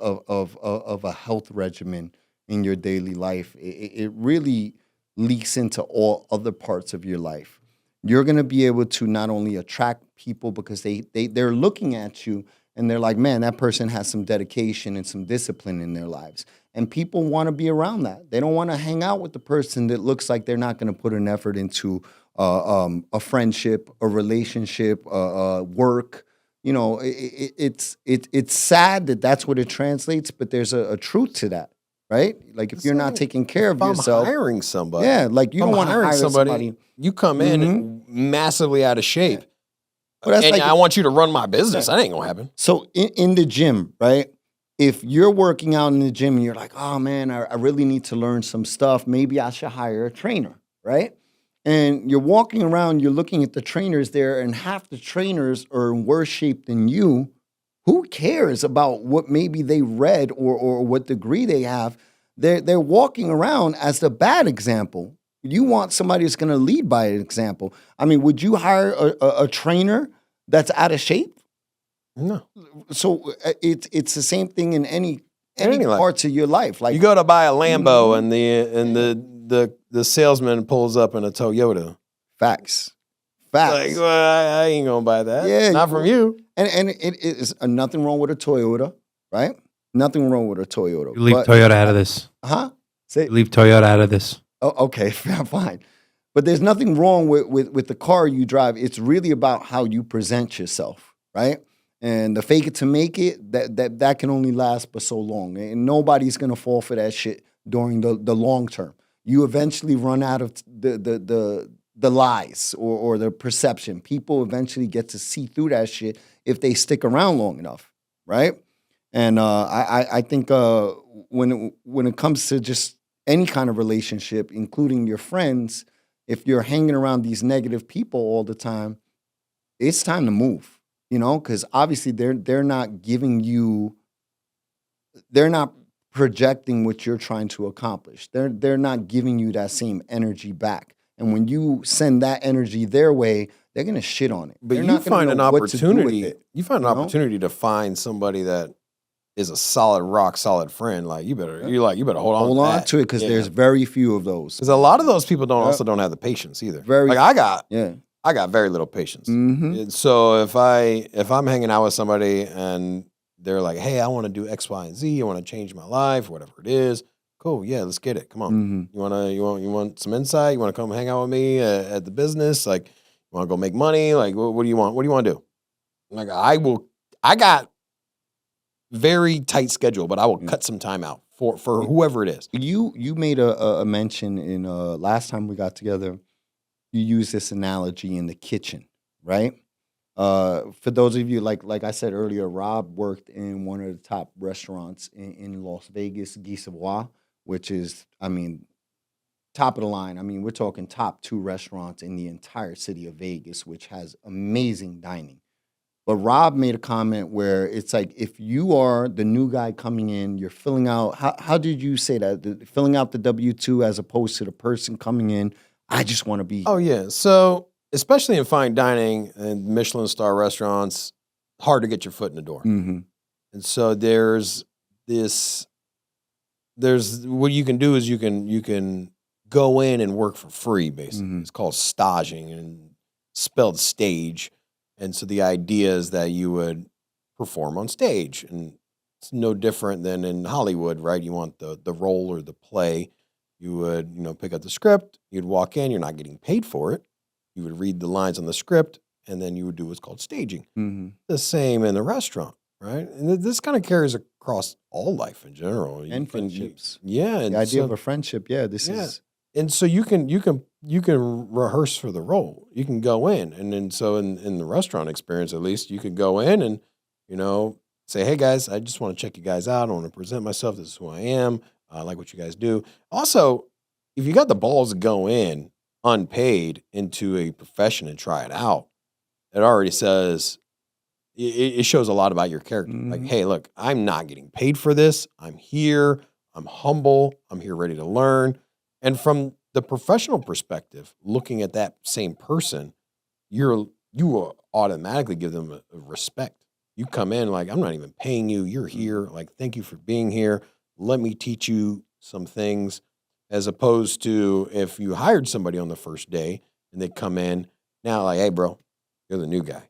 a health regimen in your daily life, it really leaks into all other parts of your life. You're going to be able to not only attract people because they're looking at you and they're like, man, that person has some dedication and some discipline in their lives. And people want to be around that. They don't want to hang out with the person that looks like they're not going to put an effort into a friendship, a relationship, work. You know, it's sad that that's what it translates, but there's a truth to that, right? Like if you're not taking care of yourself, I'm hiring somebody. yeah, like you don't want to hire somebody. You come in massively out of shape. Yeah. But that's and like I want you to run my business. That ain't gonna happen. So in the gym, right? If you're working out in the gym and you're like, oh man, I really need to learn some stuff, maybe I should hire a trainer, right? And you're walking around, you're looking at the trainers there, and half the trainers are in worse shape than you. Who cares about what maybe they read or what degree they have? They're walking around as the bad example. You want somebody that's going to lead by an example. I mean, would you hire a trainer that's out of shape? No. So it's the same thing in any Anything like- parts of your life. Like You go to buy a Lambo and the salesman pulls up in a Toyota. facts. Like, well, I ain't gonna buy that. Yeah, Not from you. And it is nothing wrong with a Toyota, right? Nothing wrong with a Toyota. You leave Toyota out of this. Huh? Say, You leave Toyota out of this. oh, okay, fine. But there's nothing wrong with the car you drive. It's really about how you present yourself, right? And the fake it to make it, that can only last but so long. And nobody's gonna fall for that shit during the long term. You eventually run out of the lies or the perception. People eventually get to see through that shit if they stick around long enough, right? And I think when it comes to just any kind of relationship, including your friends, if you're hanging around these negative people all the time, it's time to move. You know, because obviously they're not giving you, they're not projecting what you're trying to accomplish. They're not giving you that same energy back. And when you send that energy their way, they're gonna shit on it. But They're you not gonna find an know what to do with opportunity. it, You find an you know? opportunity to find somebody that is a solid, rock solid friend. Like you better hold on. Hold on to it because there's very few of those. Because a lot of those people also don't have the patience either. Very- like Yeah. I got very little patience. Mm-hmm. And so if I'm hanging out with somebody and they're like, hey, I want to do X, Y, and Z, I want to change my life, whatever it is. Cool, yeah, let's get it. Come on. Mm-hmm. You want some insight? You want to come hang out with me at the business? Like, you want to go make money? Like, what do you want? What do you want to do? Like, I got very tight schedule, but I will cut some time out for whoever it is. You made a mention in last time we got together. You used this analogy in the kitchen, right? For those of you, like I said earlier, Rob worked in one of the top restaurants in Las Vegas, Guy Savoy, which is, I mean, top of the line. I mean, we're talking top 2 restaurants in the entire city of Vegas, which has amazing dining. But Rob made a comment where it's like, if you are the new guy coming in, you're filling out, how did you say that? Filling out the W-2 as opposed to the person coming in, I just want to be. Oh, yeah. So, especially in fine dining and Michelin star restaurants, hard to get your foot in the door. Mm-hmm. And so there's what you can do is you can go in and work for free, basically. Mhm. It's called staging and spelled stage. And so the idea is that you would perform on stage. And it's no different than in Hollywood, right? You want the role or the play. You would, pick up the script, you'd walk in, you're not getting paid for it. You would read the lines on the script, and then you would do what's called staging. Mm-hmm. The same in the restaurant, right? And this kind of carries across all life in general. And friendships. Yeah. The And idea of a friendship, this is. and so you can rehearse for the role. You can go in, and then so in the restaurant experience, at least, you could go in and say, "Hey guys, I just want to check you guys out. I want to present myself. This is who I am. I like what you guys do." Also, if you got the balls to go in unpaid into a profession and try it out, it already says it shows a lot about your character. Mhm. Like, hey, look, I'm not getting paid for this. I'm here. I'm humble. I'm here ready to learn. And from the professional perspective, looking at that same person, you will automatically give them a respect. You come in like, I'm not even paying you. You're here. Like, thank you for being here. Let me teach you some things, as opposed to if you hired somebody on the first day and they come in now like, hey, bro, you're the new guy.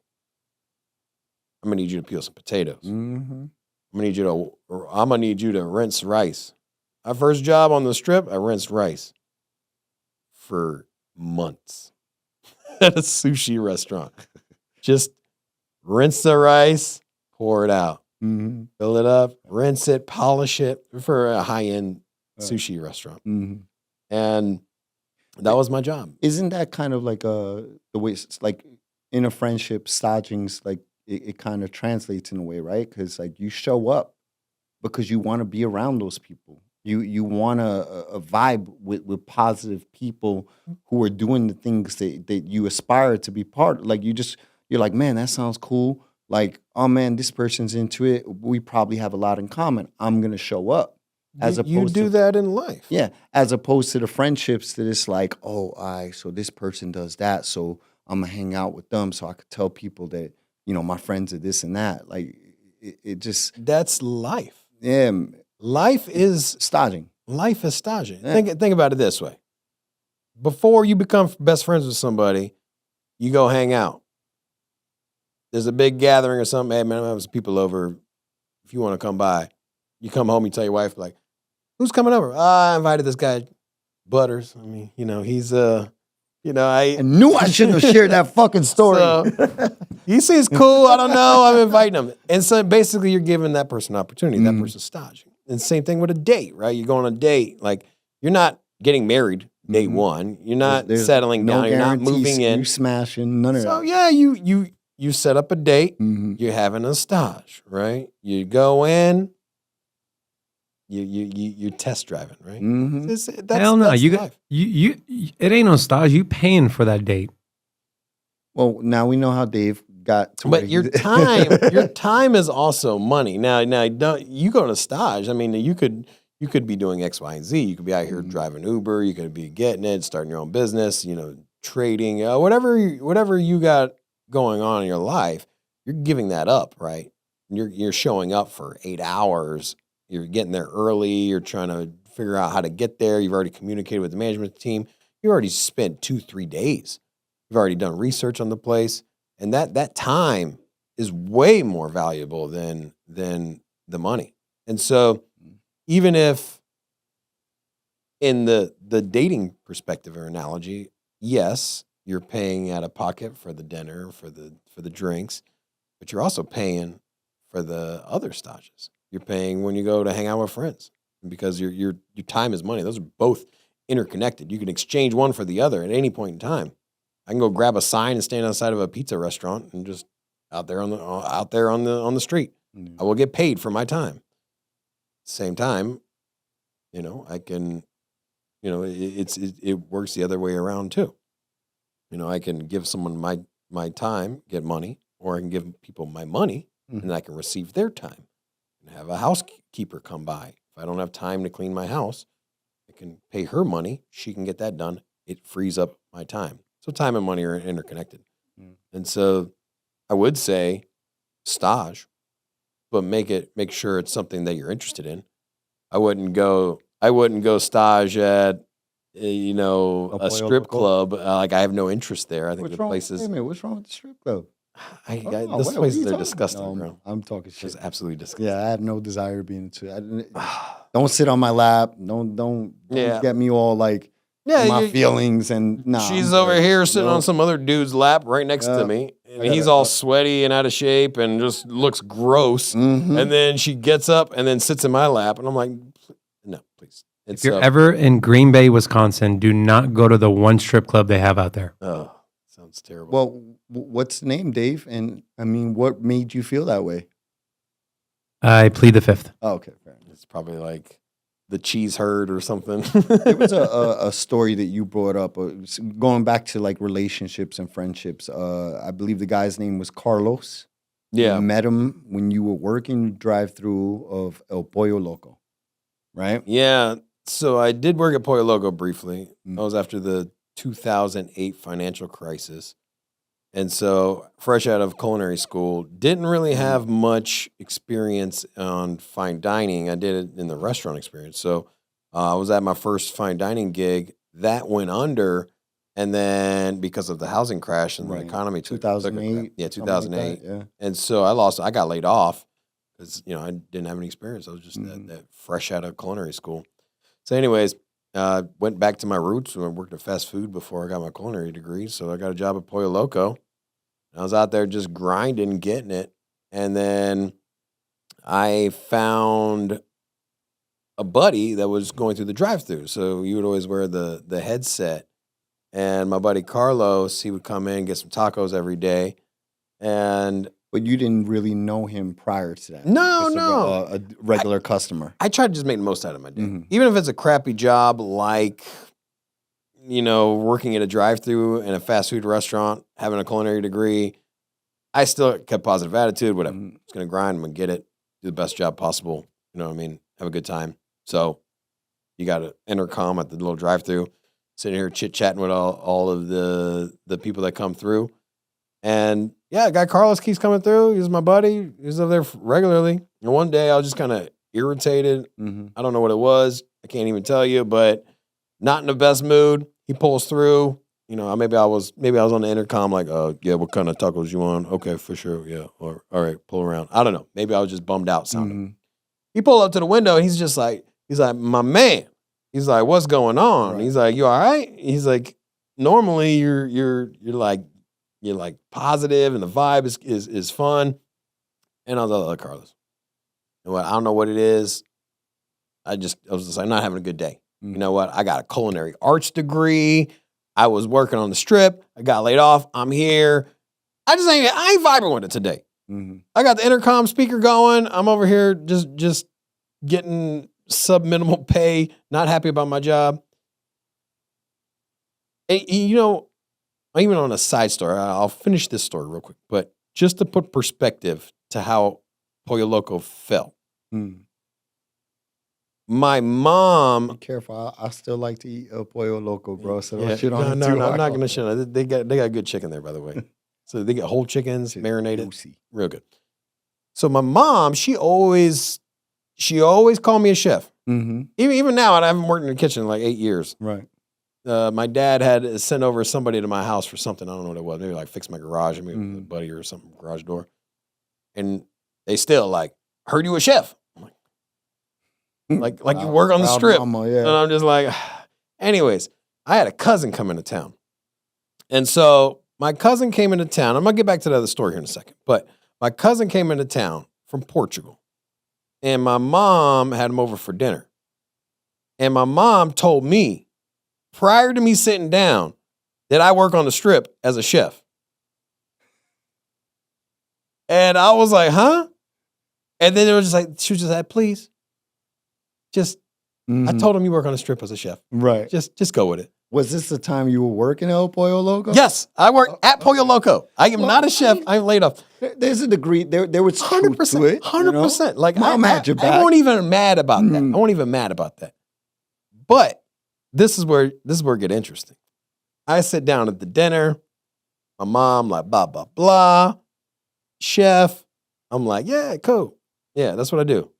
I'm gonna need you to peel some potatoes. Mm-hmm. I'm gonna need you to rinse rice. My first job on the strip, I rinsed rice for months at a sushi restaurant. Just rinse the rice, pour it out, Mm-hmm. fill it up, rinse it, polish it for a high-end sushi restaurant. Mm-hmm. And that was my job. Isn't that kind of like the way it's like in a friendship, staging's like it kind of translates in a way, right? Because like you show up because you want to be around those people. You want a vibe with positive people who are doing the things that you aspire to be part of. Like you're like, man, that sounds cool. Like, oh man, this person's into it. We probably have a lot in common. I'm gonna show up. As you opposed do to that in life. yeah, as opposed to the friendships that it's like, oh, all right, so this person does that, so I'm gonna hang out with them, so I could tell people that my friends are this and that. Like it just That's life. yeah, Life is staging. staging. Yeah. Think about it this way. Before you become best friends with somebody, you go hang out. There's a big gathering or something. Hey, man, I have some people over. If you want to come by, you come home, you tell your wife, like, who's coming over? I invited this guy, Butters. I mean, he's, I knew I shouldn't have shared that fucking story. So, he seems cool. I don't know. I'm inviting him. And so basically you're giving that person an opportunity. That person's staging. And same thing with a date, right? You go on a date. Like, you're not getting married day one. You're not settling down. You're not moving in. You smashing, none of that. So yeah, you set up a date. You're having a stage, right? You go in. You're test driving, right? Hell no, that's you life. it ain't no stage. You paying for that date. Well, now we know how Dave got to But your time is also money. Now you go to stage. I mean, you could be doing X, Y, and Z. You could be out here driving Uber. You could be getting it, starting your own business. Trading, whatever you got going on in your life. You're giving that up, right? You're showing up for 8 hours. You're getting there early. You're trying to figure out how to get there. You've already communicated with the management team. You already spent 2-3 days. You've already done research on the place. And that time is way more valuable than the money. And so even if in the dating perspective or analogy, yes, you're paying out of pocket for the dinner, for the drinks, but you're also paying for the other stages. You're paying when you go to hang out with friends because your time is money. Those are both interconnected. You can exchange one for the other at any point in time. I can go grab a sign and stand outside of a pizza restaurant and just out there on the street. I will get paid for my time. Same time, I can, it works the other way around too. I can give someone my time, get money, or I can give people my money and I can receive their time and have a housekeeper come by. If I don't have time to clean my house, I can pay her money. She can get that done. It frees up my time. So time and money are interconnected. And so I would say stage, but make sure it's something that you're interested in. I wouldn't go stage at a strip club. Like I have no interest there. I think the places. Wait a minute, what's wrong with the strip club? Those places are disgusting, bro. I'm talking shit. It's absolutely disgusting. Yeah, I have no desire being into. Don't sit on my lap. Don't get me all like my feelings and she's over here sitting on some other dude's lap right next to me, and he's all sweaty and out of shape and just looks gross. And then she gets up and then sits in my lap, and I'm like, no, please. If you're ever in Green Bay, Wisconsin, do not go to the one strip club they have out there. Oh, sounds terrible. Well, what's the name, Dave? And I mean, what made you feel that way? I plead the fifth. Oh, okay, fair enough. It's probably like the cheese herd or something. There was a story that you brought up, going back to like relationships and friendships. I believe the guy's name was Carlos. Yeah. You met him when you were working drive-thru of El Pollo Loco, right? Yeah. So I did work at Pollo Loco briefly. That was after the 2008 financial crisis. And so fresh out of culinary school, didn't really have much experience on fine dining. I did it in the restaurant experience. So I was at my first fine dining gig. That went under. And then because of the housing crash and the economy, 2008. Yeah, 2008. Like And so I got laid off because, I didn't have any experience. I was just that fresh out of culinary school. So anyways, went back to my roots. I worked at fast food before I got my culinary degree. So I got a job at Pollo Loco. I was out there just grinding, getting it. And then I found a buddy that was going through the drive-thru. So you would always wear the headset. And my buddy Carlos, he would come in and get some tacos every day. But you didn't really know him prior to that. No. A regular customer. I tried to just make the most out of my day. Even if it's a crappy job like, working at a drive-thru in a fast food restaurant, having a culinary degree, I still kept positive attitude, whatever. It's going to grind, I'm going to get it, do the best job possible, have a good time. So you got an intercom at the little drive-thru, sitting here chit-chatting with all of the people that come through. And yeah, guy Carlos keeps coming through. He's my buddy. He's over there regularly. And one day I was just kind of irritated. I don't know what it was. I can't even tell you, but not in the best mood. He pulls through. You know, maybe I was on the intercom like, yeah, what kind of tacos you want? Okay, for sure, yeah. Or all right, pull around. I don't know. Maybe I was just bummed out sounding. He pulled up to the window and he's like, my man. He's like, what's going on? Right. He's like, you all right? He's like, normally you're like positive and the vibe is fun. And I was like, Carlos, you know what? I don't know what it is. I was just like, not having a good day. You know what? I got a culinary arts degree. I was working on the strip. I got laid off. I'm here. I ain't vibing with it today. I got the intercom speaker going. I'm over here just getting sub-minimal pay, not happy about my job. And, you know, even on a side story, I'll finish this story real quick, but just to put perspective to how Pollo Loco felt. My mom. Be careful. I still like to eat Pollo Loco, bro. So don't shit on No, I'm not going to shit on it. They got good chicken there, by the way. So they get whole chickens, marinated. Juicy. Real good. So my mom, she always called me a chef. Even now, I haven't worked in the kitchen in like 8 years. Right. My dad had sent over somebody to my house for something. I don't know what it was. Maybe like fix my garage, maybe with a buddy or something, garage door. And they still like, heard you a chef. I'm like you work on the strip. Mama, yeah. And I'm just like, anyways, I had a cousin come into town. And so my cousin came into town. I'm going to get back to the other story here in a second. But my cousin came into town from Portugal. And my mom had him over for dinner. And my mom told me, prior to me sitting down, that I work on the strip as a chef. And I was like, huh? And then it was just like, she was just like, please. I told him you work on the strip as a chef. Right. Just go with it. Was this the time you were working at Pollo Loco? Yes, I work at Pollo Loco. I am not a chef. I'm laid off. There's a degree. There was 100%. 100%. Like I'm at your back. I won't even mad about that. I won't even mad about that. But this is where it get interesting. I sit down at the dinner. My mom like blah blah blah. Chef. I'm like, yeah, cool. Yeah, that's what I do.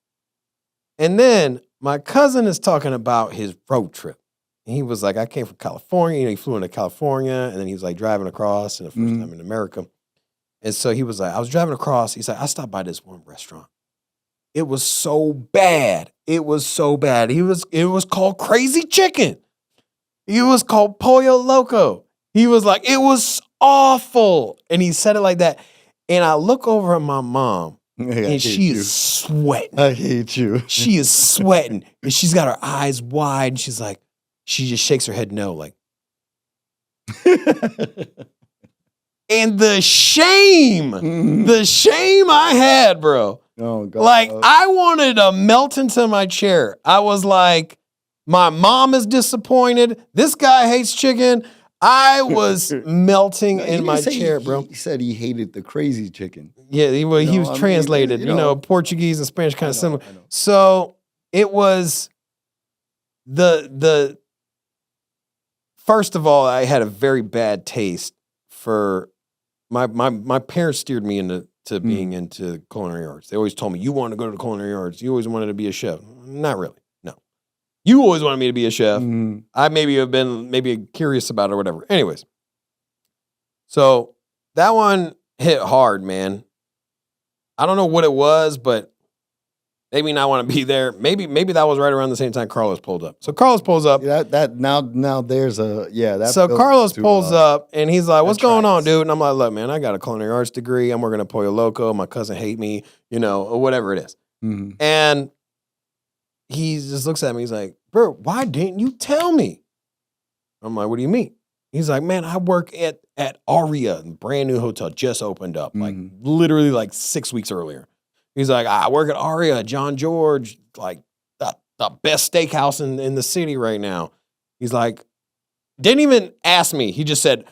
And then my cousin is talking about his road trip. And he was like, I came from California. You know, he flew into California, and then he was like driving across and the first time in America. And so he was like, I was driving across. He's like, I stopped by this one restaurant. It was so bad. It was so bad. It was called Crazy Chicken. It was called Pollo Loco. He was like, it was awful. And he said it like that. And I look over at my mom. And she is sweating. I hate you. She is sweating. And she's got her eyes wide. And she's like, she just shakes her head no, like. And the shame I had, bro. Oh, God. Like, I wanted to melt into my chair. I was like, my mom is disappointed. This guy hates chicken. I was melting in my chair, bro. He said he hated the Crazy Chicken. Yeah, he was translated. You know, Portuguese and Spanish kind of similar. So it was the first of all, I had a very bad taste for my parents steered me into being into culinary arts. They always told me, you want to go to the culinary arts. You always wanted to be a chef. Not really. No. You always wanted me to be a chef. I maybe have been curious about it or whatever. Anyways. So that one hit hard, man. I don't know what it was, but maybe not want to be there. Maybe that was right around the same time Carlos pulled up. So Carlos pulls up. Now there's a So Carlos pulls up and he's like, "What's going on, dude?" And I'm like, "Look, man, I got a culinary arts degree. I'm working at Pollo Loco. My cousin hate me, you know, or whatever it is." And he just looks at me. He's like, "Bro, why didn't you tell me?" I'm like, "What do you mean?" He's like, "Man, I work at Aria, a brand new hotel, just opened up, like literally like 6 weeks earlier." He's like, I work at Aria, John George, like the best steakhouse in the city right now. He's like, didn't even ask me. He just said,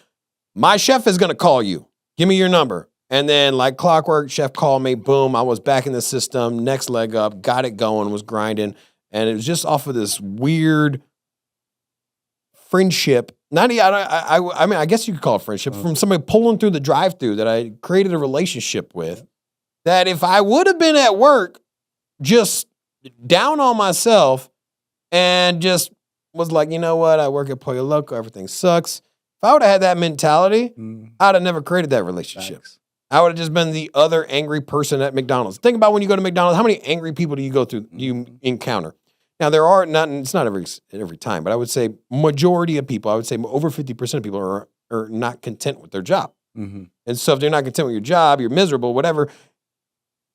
my chef is going to call you. Give me your number. And then like clockwork, chef called me. Boom, I was back in the system. Next leg up, got it going, was grinding. And it was just off of this weird friendship. I mean, I guess you could call it friendship from somebody pulling through the drive-thru that I created a relationship with. That if I would have been at work, just down on myself, and just was like, you know what, I work at Pollo Loco, everything sucks. If I would have had that mentality, I'd have never created that relationship. Facts. I would have just been the other angry person at McDonald's. Think about when you go to McDonald's, how many angry people do you go through, you encounter? Now, there are not, it's not every time, but I would say majority of people, I would say over 50% of people are not content with their job. And so if they're not content with your job, you're miserable, whatever,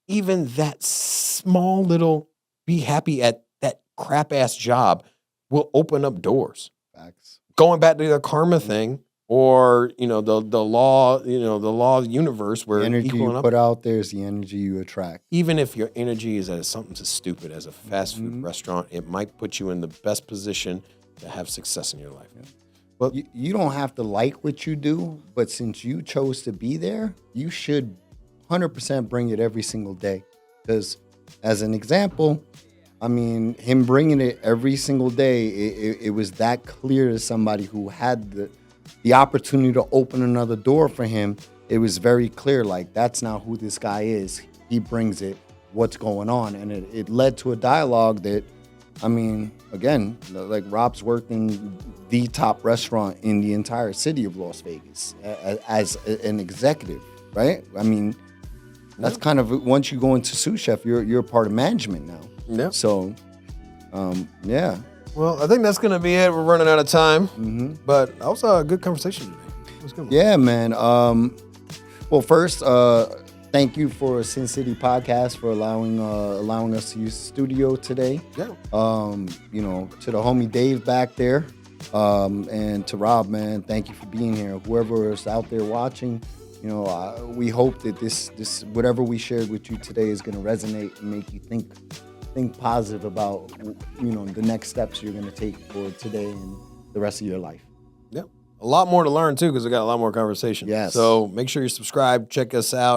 even that small little be happy at that crap ass job will open up doors. Facts. Going back to the karma thing, or the law, the law of the universe, where The energy you up, put out there is the energy you attract. even if your energy is at something as stupid as a fast food restaurant, it might put you in the best position to have success in your life. Well, you don't have to like what you do, but since you chose to be there, you should 100% bring it every single day. Because as an example, I mean, him bringing it every single day, it was that clear to somebody who had the opportunity to open another door for him. It was very clear, like, that's not who this guy is. He brings it, what's going on. And it led to a dialogue that, I mean, again, like Rob's worked in the top restaurant in the entire city of Las Vegas as an executive, right? I mean, that's kind of, once you go into sous chef, you're a part of management now. Yeah. So, yeah. Well, I think that's going to be it. We're running out of time. But that was a good conversation today. It was good. Yeah, man. Well, first, thank you for Sin City Podcast for allowing us to use the studio today. Yeah. To the homie Dave back there, and to Rob, man, thank you for being here. Whoever is out there watching, we hope that this whatever we shared with you today is going to resonate and make you think positive about the next steps you're going to take for today and the rest of your life. Yeah. A lot more to learn too, because we got a lot more conversation. Yes. So make sure you subscribe, check us out.